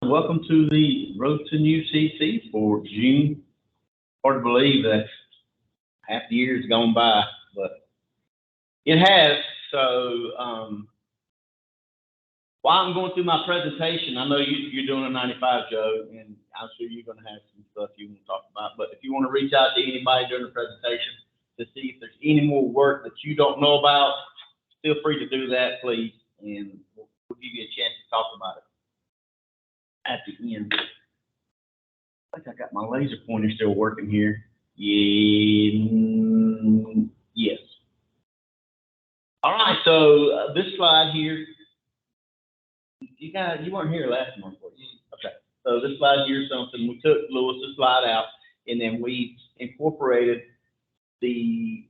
Welcome to the Robeson UCC for June. Hard to believe that half the year's gone by, but it has. So while I'm going through my presentation, I know you're doing a 95, Joe, and I'm sure you're going to have some stuff you want to talk about. But if you want to reach out to anybody during the presentation to see if there's any more work that you don't know about, feel free to do that, please, and we'll give you a chance to talk about it at the end. I think I got my laser pointer still working here. Yeah, yes. All right, so this slide here, you weren't here last month, were you? Okay, so this slide here is something, we took Lewis's slide out, and then we incorporated the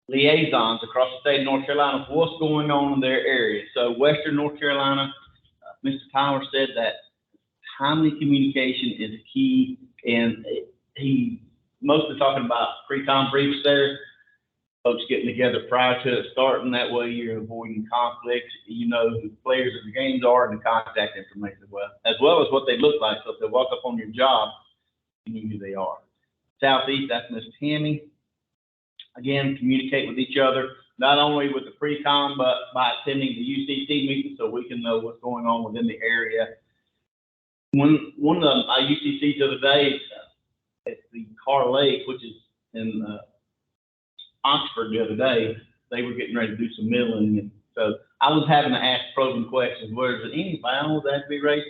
liaisons across the state of North Carolina for what's going on in their area. So Western North Carolina, Mr. Tyler said that timely communication is key, and he mostly talking about pre-com briefs there, folks getting together prior to it starting. That way you're avoiding conflicts. You know who the players of the games are and the contact information as well as what they look like. So if they walk up on your job, you know who they are. Southeast, that's Miss Tammy. Again, communicate with each other, not only with the pre-com, but by attending the UCC meeting so we can know what's going on within the area. One of our UCCs the other day at the Car Lake, which is in Oxford the other day, they were getting ready to do some milling. And so I was having to ask probing questions. Was there any bounds that had to be raised?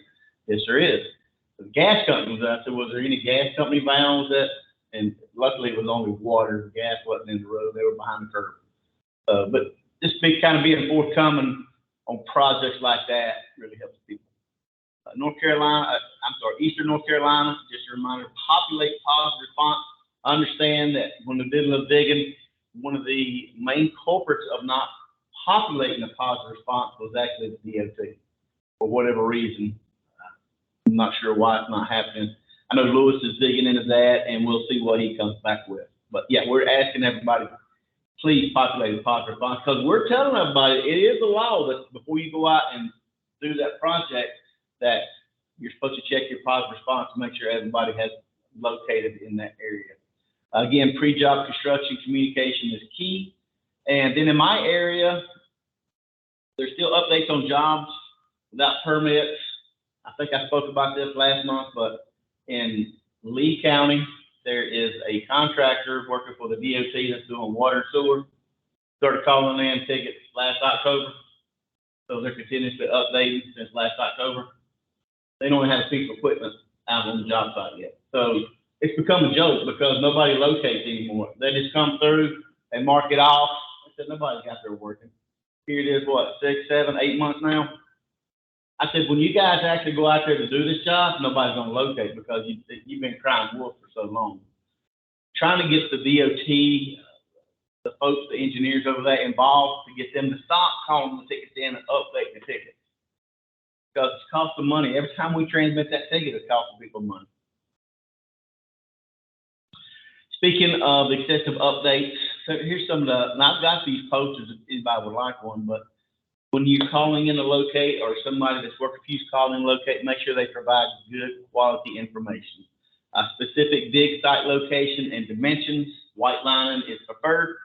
Yes, there is. The gas company was out. I said, was there any gas company bounds that? And luckily it was only water. The gas wasn't in the road. They were behind the curb. But just being forthcoming on projects like that really helps people. Eastern North Carolina, just a reminder, populate positive response. Understand that when we did a little digging, one of the main culprits of not populating a positive response was actually the DOT. For whatever reason, I'm not sure why it's not happening. I know Lewis is digging into that, and we'll see what he comes back with. But yeah, we're asking everybody, please populate a positive response, because we're telling everybody it is a law that before you go out and do that project, that you're supposed to check your positive response to make sure everybody has located in that area. Again, pre-job construction communication is key. And then in my area, there's still updates on jobs without permits. I think I spoke about this last month, but in Lee County, there is a contractor working for the DOT that's doing water and sewer. Started calling in tickets last October. So they're continuously updating since last October. They don't have a piece of equipment out on the job site yet. So it's become a joke because nobody locates anymore. They just come through and mark it off. I said, nobody's out there working. Here it is, what, 6, 7, 8 months now? I said, when you guys actually go out there to do this job, nobody's going to locate because you've been crying wolf for so long. Trying to get the DOT, the folks, the engineers over there involved to get them to stop calling the tickets in and update the tickets. Because it's costing money. Every time we transmit that ticket, it's costing people money. Speaking of excessive updates, so here's some of the, and I've got these posters if anybody would like one, but when you're calling in to locate or somebody that's working for you is calling in to locate, make sure they provide good quality information. A specific dig site location and dimensions, white lining is preferred.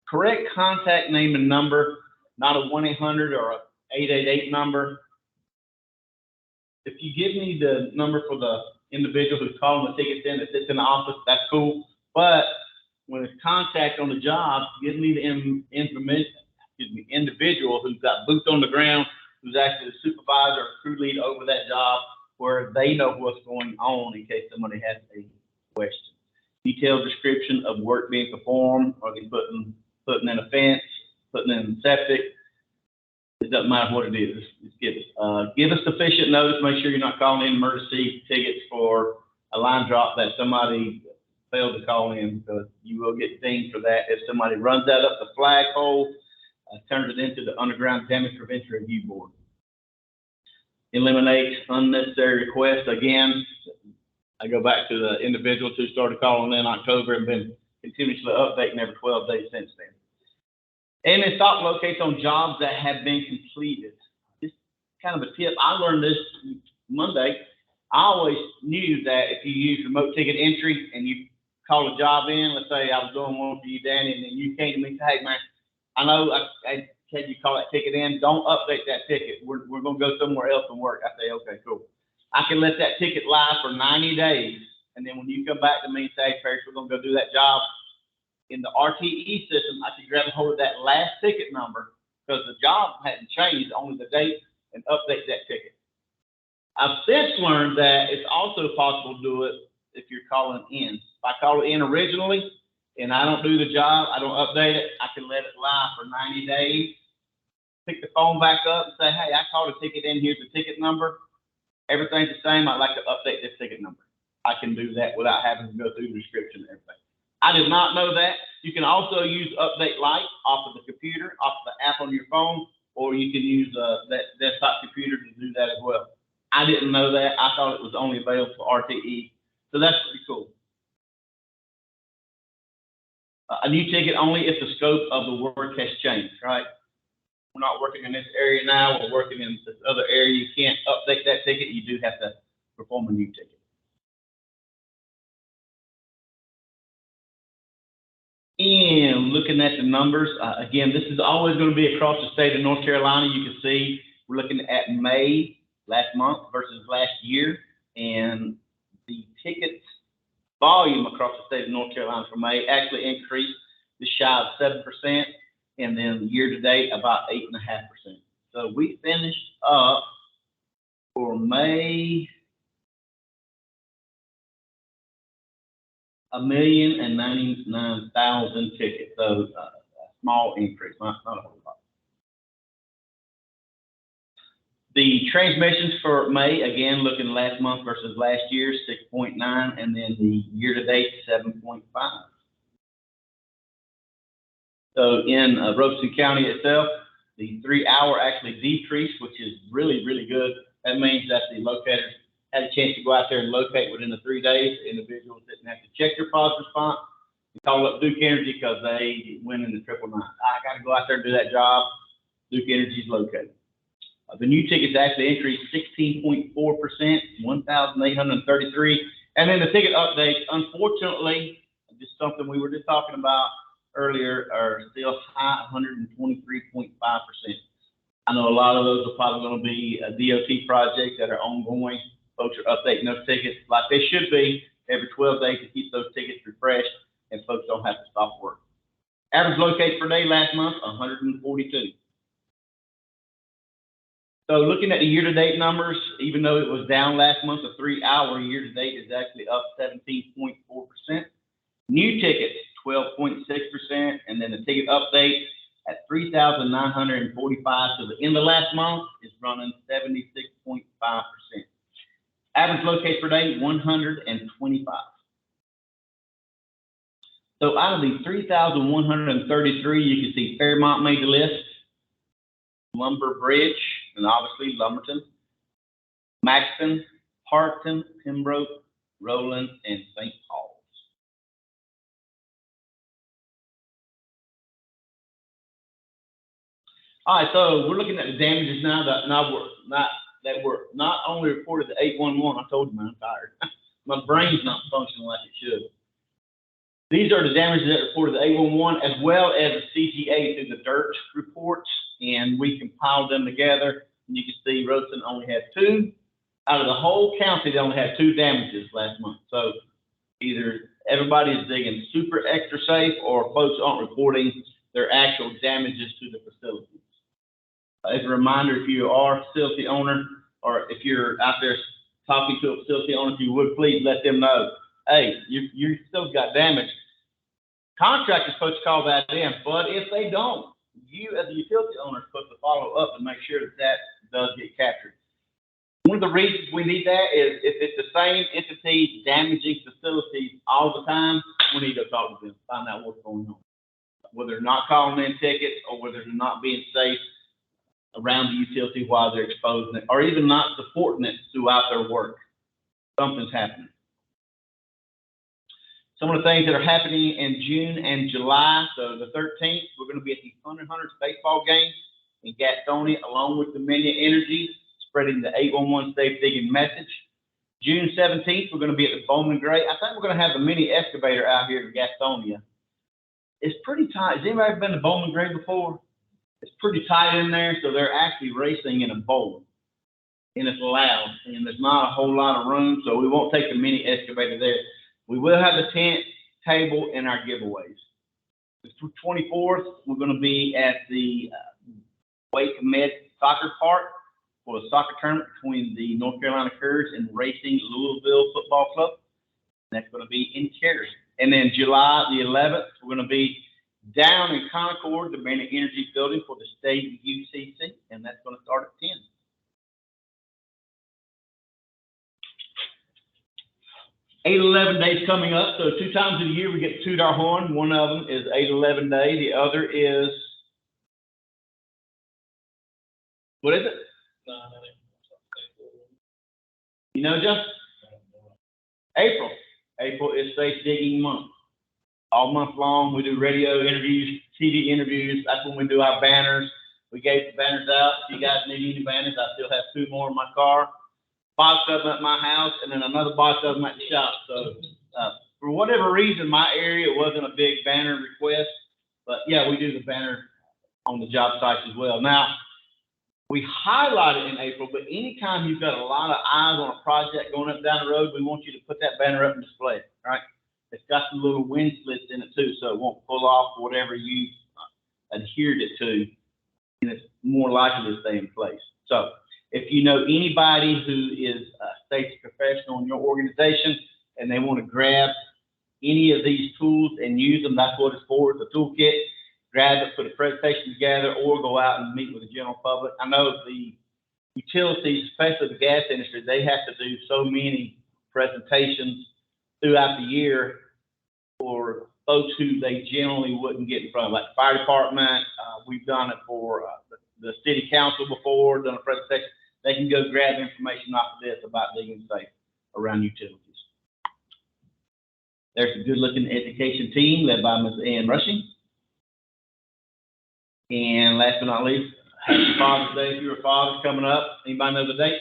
Correct contact name and number, not a 1-800 or a 888 number. If you give me the number for the individual who's calling the tickets in that sits in the office, that's cool. But when it's contact on the job, give me the individual who's got boots on the ground, who's actually the supervisor or crew lead over that job, where they know what's going on in case somebody has a question. Detailed description of work being performed. Are they putting in a fence, putting in septic? It doesn't matter what it is. Just give us sufficient notice. Make sure you're not calling in emergency tickets for a line drop that somebody failed to call in, because you will get dinged for that. If somebody runs that up the flagpole, turns it into the underground damage prevention review board. Eliminate unnecessary requests. Again, I go back to the individuals who started calling in October and been continuously updating every 12 days since then. And then stop locates on jobs that have been completed. Just kind of a tip. I learned this Monday, I always knew that if you use remote ticket entry and you call a job in, let's say I was doing one for you, Danny, and then you came to me and said, hey, man, I know I said you call that ticket in, don't update that ticket. We're going to go somewhere else and work. I say, okay, cool. I can let that ticket lie for 90 days. And then when you come back to me and say, hey, Parrish, we're going to go do that job, in the RTE system, I can grab a hold of that last ticket number because the job hadn't changed, only the date, and update that ticket. I've since learned that it's also possible to do it if you're calling in. If I call it in originally and I don't do the job, I don't update it, I can let it lie for 90 days, pick the phone back up and say, hey, I called a ticket in, here's the ticket number. Everything's the same, I'd like to update this ticket number. I can do that without having to go through the description and everything. I did not know that. You can also use Update Lite off of the computer, off of the app on your phone, or you can use that desktop computer to do that as well. I didn't know that. I thought it was only available for RTE. So that's pretty cool. A new ticket only if the scope of the work has changed, right? We're not working in this area now. We're working in this other area. You can't update that ticket. You do have to perform a new ticket. And looking at the numbers, again, this is always going to be across the state of North Carolina. You can see we're looking at May last month versus last year, and the tickets volume across the state of North Carolina for May actually increased just shy of 7%, and then year to date about 8.5%. So we finished up for May 1,099,000 tickets. So a small increase, not a whole lot. The transmissions for May, again, looking last month versus last year, 6.9, and then the year-to-date, 7.5. So in Robeson County itself, the 3-hour actually decreased, which is really, really good. That means that the locators had a chance to go out there and locate within the 3 days. Individuals didn't have to check their pause response and call up Duke Energy because they went in the 999. I got to go out there and do that job. Duke Energy's located. The new tickets actually increased 16.4%, 1,833. And then the ticket updates, unfortunately, just something we were just talking about earlier, are still high, 123.5%. I know a lot of those are probably going to be DOT projects that are ongoing. Folks are updating those tickets like they should be every 12 days to keep those tickets refreshed and folks don't have to stop work. Average locates per day last month, 142. So looking at the year-to-date numbers, even though it was down last month, the 3-hour year-to-date is actually up 17.4%. New tickets, 12.6%, and then the ticket update at 3,945. So the end of last month is running 76.5%. Average locates per day, 125. So out of the 3,133, you can see Fairmont made the list, Lumber Bridge, and obviously Lumberton, Maxton, Parkton, Pembroke, Rowland, and St. Paul's. All right, so we're looking at the damages now that were not only reported to 811. I told you, man, I'm tired. My brain's not functioning like it should. These are the damages that reported to 811, as well as the CGA through the DIRT reports, and we compiled them together. And you can see Robeson only had 2. Out of the whole county, they only had 2 damages last month. So either everybody is digging super extra safe, or folks aren't reporting their actual damages to the facilities. As a reminder, if you are a facility owner, or if you're out there talking to a facility owner, if you would please let them know, hey, you still got damage. Contractor's supposed to call that in, but if they don't, you as a utility owner are supposed to follow up and make sure that that does get captured. One of the reasons we need that is if it's the same entity damaging facilities all the time, we need to talk to them, find out what's going on. Whether they're not calling in tickets or whether they're not being safe around the utility while they're exposing it, or even not supporting it throughout their work. Something's happening. Some of the things that are happening in June and July, so the 13th, we're going to be at the Thunder Hunters baseball game in Gastonia, along with Dominion Energy. spreading the 811 safe digging message. June 17th, we're going to be at the Bowman Gray. I think we're going to have the mini excavator out here in Gastonia. It's pretty tight. Has anybody ever been to Bowman Gray before? It's pretty tight in there, so they're actually racing in a bowl. And it's loud, and there's not a whole lot of room, so we won't take the mini excavator there. We will have the tent, table, and our giveaways. The 24th, we're going to be at the Wake Med Soccer Park for a soccer tournament between the North Carolina Courage and Racing Louisville Football Club. That's going to be in Cary. And then July the 11th, we're going to be down in Concord, the Banner Energy Building for the state UCC, and that's going to start at 10. 8-11 days coming up, so 2 times a year we get to toot our horn. One of them is 8-11 day. The other is, what is it? You know, just April. April is Safe Digging Month. All month long, we do radio interviews, TV interviews. That's when we do our banners. We gave the banners out. If you guys need any banners, I still have 2 more in my car. Box of them at my house, and then another box of them at the shop. So for whatever reason, my area wasn't a big banner request, but yeah, we do the banner on the job sites as well. Now, we highlight it in April, but anytime you've got a lot of eyes on a project going up down the road, we want you to put that banner up and display it, right? It's got some little wind slits in it too, so it won't pull off whatever you adhered it to, and it's more likely to stay in place. So if you know anybody who is a safety professional in your organization and they want to grab any of these tools and use them, that's what it's for. It's a toolkit. Grab it, put a presentation together, or go out and meet with the general public. I know the utilities, especially the gas industry, they have to do so many presentations throughout the year for folks who they generally wouldn't get in front of, like the fire department. We've done it for the city council before, done a presentation. They can go grab information off of this about digging safe around utilities. There's a good-looking education team led by Ms. Ann Rushing. And last but not least, happy Father's Day. If you're a father coming up, anybody know the date?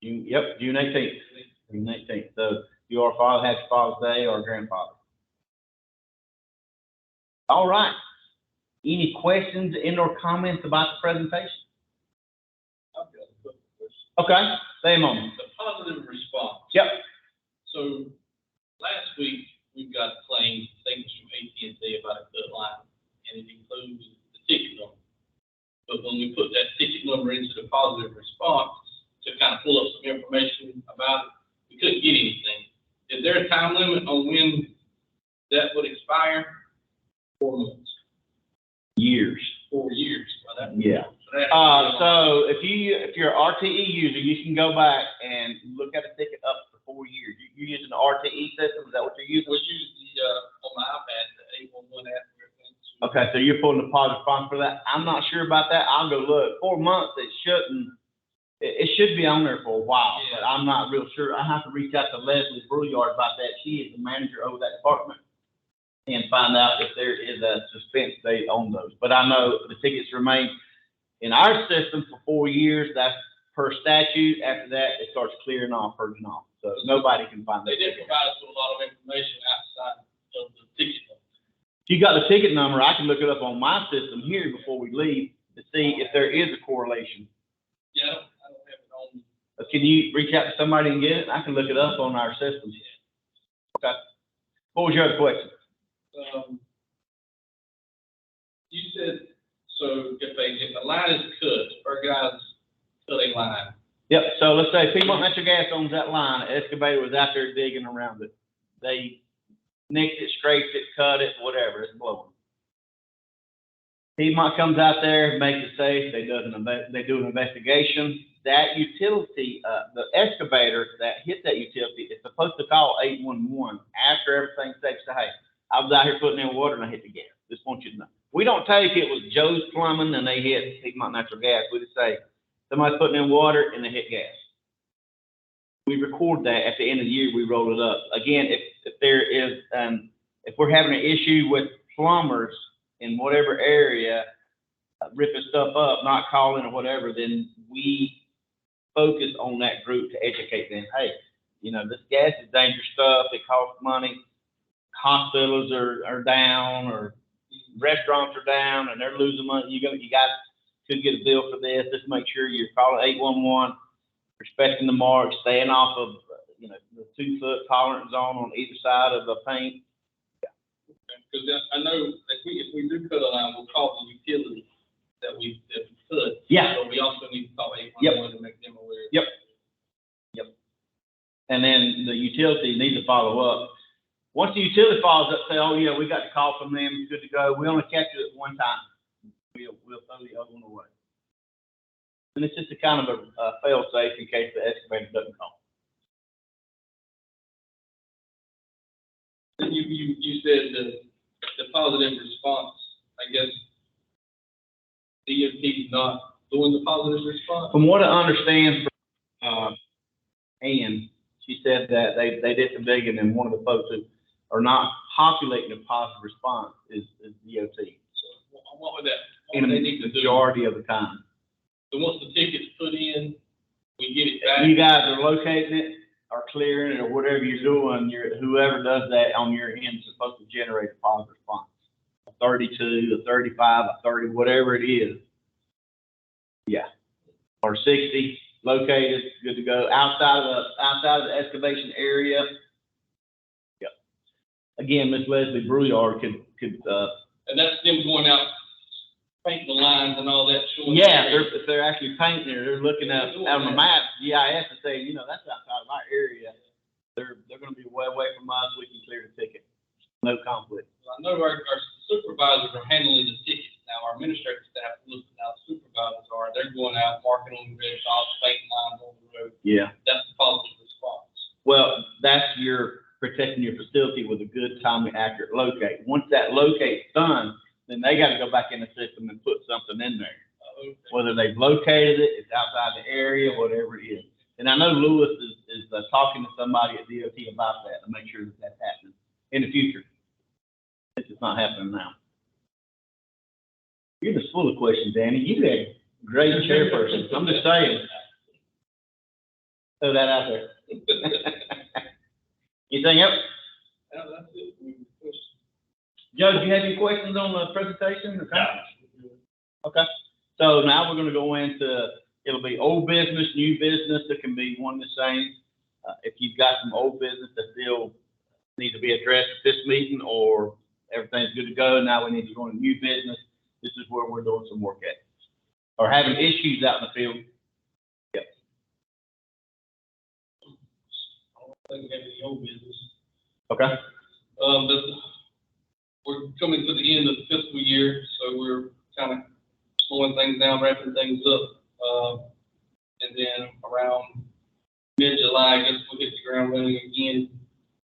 June 18th. June 18th. So if you are a father, happy Father's Day, or a grandfather. All right. Any questions and or comments about the presentation? I've got a quick question. Okay, say a moment. The positive response. Yep. So last week, we've got claims, statements from AT&T about a cut line, and it includes the ticket number. But when we put that ticket number into the positive response to kind of pull up some information about it, we couldn't get anything. Is there a time limit on when that would expire? 4 months. Years. 4 years. Well, Yeah. So if you're an RTE user, you can go back and look at a ticket up to 4 years. You're using the RTE system. Is that what you're using? We use the on my iPad the 811 app. Okay, so you're pulling the positive response for that. I'm not sure about that. I'll go look. 4 months. It shouldn't. It should be on there for a while, Yeah. but I'm not real sure. I have to reach out to Leslie Brouillard about that. She is the manager over that department, and find out if there is a suspense date on those. But I know the tickets remain in our system for 4 years. That's per statute. After that, it starts clearing off, purging off. So nobody can find that. They did provide us with a lot of information outside of the ticket number. If you got the ticket number, I can look it up on my system here before we leave to see if there is a correlation. Yeah, I don't have it on. Can you reach out to somebody and get it? I can look it up on our system. Okay. What was your other question? You said, so if a line is cut, our guy's cutting line. Yep, so let's say Piedmont Natural Gas owns that line, the excavator was out there digging around it. They nicked it, scraped it, cut it, whatever, it's blowing. Piedmont comes out there, makes it safe, they do an investigation. That utility, the excavator that hit that utility is supposed to call 811 after everything's safe. Say, hey, I was out here putting in water and I hit the gas. Just want you to know. We don't take it was Joe's Plumbing and they hit Piedmont Natural Gas. We just say, somebody's putting in water and they hit gas. We record that at the end of the year, we roll it up. Again, if there is, if we're having an issue with plumbers in whatever area, ripping stuff up, not calling or whatever, then we focus on that group to educate them. Hey, you know, this gas is dangerous stuff. It costs money. Hospitals are down, or restaurants are down, and they're losing money. You guys could get a bill for this. Just make sure you're calling 811, respecting the mark, staying off of, you know, the 2-foot tolerance zone on either side of the paint. Because I know if we do cut a line, we'll call the utility that we cut. Yeah. So we also need to call 811 to make them aware. Yep. And then the utility needs to follow up. Once the utility follows up, say, oh yeah, we got the call from them, it's good to go. We only catch it at one time. We'll throw the other one away. And it's just a kind of a fail safe in case the excavator doesn't call. And you said the positive response, I guess DOT is not doing the positive response? From what I understand from Ann, she said that they did some digging, and one of the folks who are not populating a positive response is DOT. So what would that, In what a they need to do? majority of the time. So once the ticket's put in, we get it back? You guys are locating it, or clearing it, or whatever you're doing, whoever does that on your end is supposed to generate a positive response. A 32, a 35, a 30, whatever it is. Yeah. Or 60, located, good to go. Outside of the excavation area. Yep. Again, Miss Leslie Brouillard could And that's them going out, painting the lines and all that, showing. yeah, if they're actually painting it, they're looking at on the map, GIS, and saying, you know, that's outside of our area. They're going to be way away from us. We can clear the ticket. No conflict. I know our supervisors are handling the tickets now. Our administrative staff is looking out, supervisors are, they're going out, marking on the red dots, painting lines on the road. Yeah. That's the positive response. Well, that's your protecting your facility with a good, timely, accurate locate. Once that locate's done, then they got to go back in the system and put something in there. Okay. Whether they've located it, it's outside the area, whatever it is. And I know Lewis is talking to somebody at DOT about that to make sure that that's happening in the future. This is not happening now. You're just full of questions, Danny. You had great chairperson. I'm just saying. Throw that out there. Anything else? Yeah, that's it. Joe, do you have any questions on the presentation? Okay. So now we're going to go into, it'll be old business, new business. It can be one and the same. If you've got some old business that still need to be addressed at this meeting, or everything's good to go, now we need to go into new business. This is where we're doing some work at. Or having issues out in the field. Yep. I don't think we have any old business. Okay. But we're coming to the end of the fiscal year, so we're kind of slowing things down, wrapping things up. And then around mid-July, I guess we'll hit the ground running again.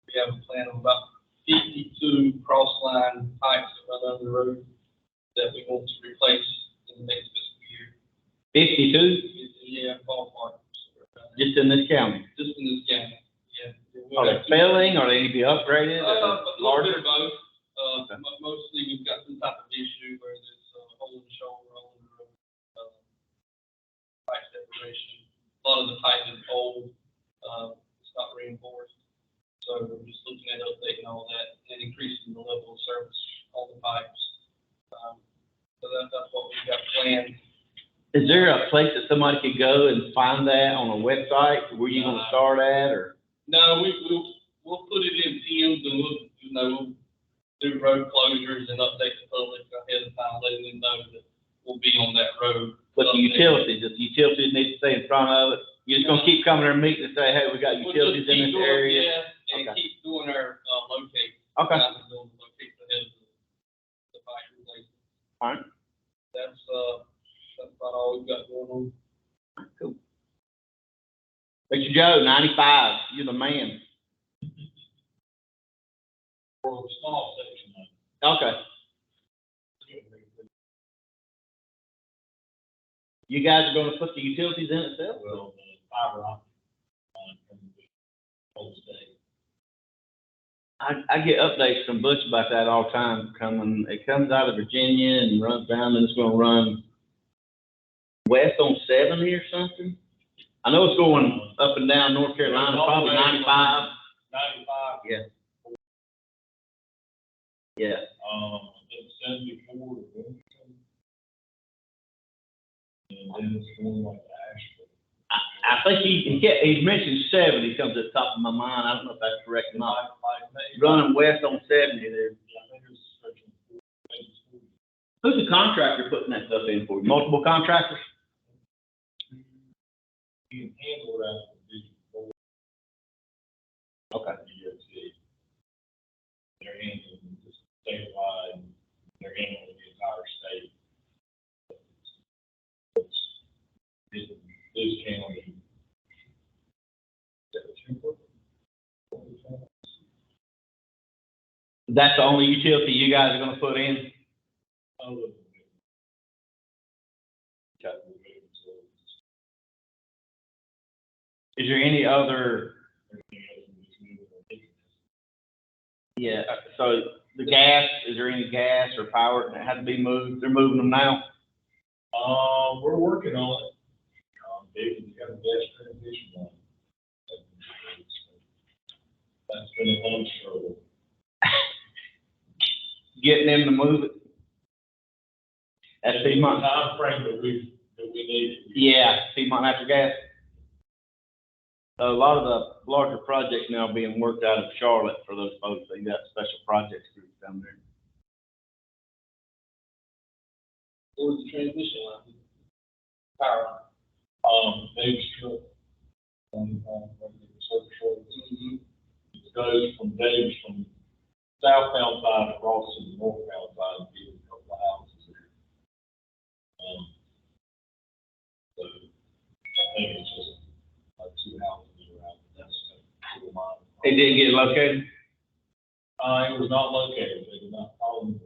We have a plan of about 52 cross-line pipes that run under the road that we want to replace in the next fiscal year. 52? Yeah, ballpark. Just in this county? Just in this county, yeah. Are they failing, or they need to be upgraded? A little bit Larger? of both. Okay. Mostly we've got some type of issue where there's a hole in the shoulder, hole in the road, pipe separation. A lot of the pipe is old, it's not reinforced. So we're just looking at updating all that and increasing the level of service on the pipes. So that's what we've got planned. Is there a place that somebody could go and find that on a website? Where you going to start at, or? No, we'll put it in Teams, and we'll do road closures and update the public ahead of time, letting them know that we'll be on that road. But the utilities need to stay in front of it. You're just gonna keep coming to our meeting and say, hey, we got utilities in this area. Yeah, and Okay. keep doing our locate. Okay. Doing the locate ahead of the pipe replacement. All right. That's about all we've got going on. Cool. Mr. Joe, 95, you're the man. For a small section. Okay. You guys are gonna put the utilities in itself? Well, the fiber optic from the whole state. I get updates from Butch about that all the time coming. It comes out of Virginia and runs down, and it's gonna run west on 70 or something. I know it's going up and down North Carolina, probably 95. 95. Yeah. Yeah. It's 74 to Wilmington. And then it's going like Asheville. I think he mentioned 70 comes to the top of my mind. I don't know if that's correct or not. Running west on 70 there. Yeah, I think it's stretching 40. Who's the contractor putting that stuff in for you? Multiple contractors? You can handle that with Division 4. Okay. UCC. They're handling just statewide, they're handling the entire state. This county. That's the only utility you guys are gonna put in? Is there any other? Yeah, so the gas, is there any gas or power that has to be moved? They're moving them now? We're working on it. David's got a gas transmission line. That's been a fun struggle. Getting them to move it? That's The Piedmont. time frame that we need. Yeah, Piedmont Natural Gas. A lot of the larger projects now being worked out of Charlotte for those folks. They got special projects groups down there. What was the transmission line? Power line. Dave's truck. It goes from Dave's from southbound side across to the northbound side and give a couple of houses there. So I think it's just like 2 houses around. That's a little mile. It didn't get located? It was not located. They did not call them.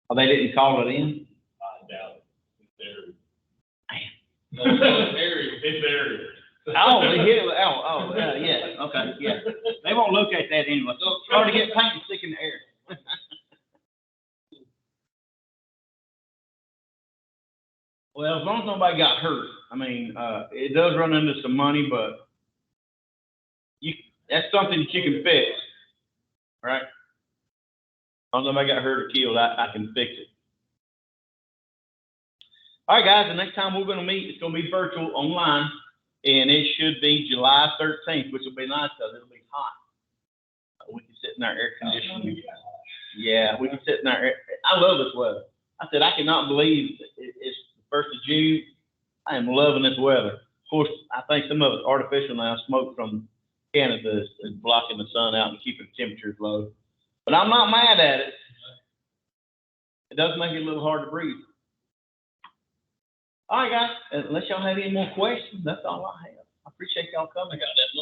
Oh, they didn't call it in? I doubt it. It's there. It's area. Oh, they hit it, yeah, okay, yeah. They won't locate that anyway. It's hard to get paint and stick in the air. Well, as long as nobody got hurt, I mean, it does run into some money, but that's something that you can fix, right? As long as nobody got hurt or killed, I can fix it. All right, guys, the next time we're gonna meet, it's gonna be virtual online, and it should be July 13th, which will be nice because it'll be hot. We can sit in our air conditioning. Yeah, we can sit in our air. I love this weather. I said, I cannot believe it's the 1st of June. I am loving this weather. Of course, I think some of it's artificial now. Smoke from Canada is blocking the sun out and keeping the temperatures low. But I'm not mad at it. It does make it a little hard to breathe. All right, guys, unless y'all have any more questions, that's all I have. I appreciate y'all coming. I got that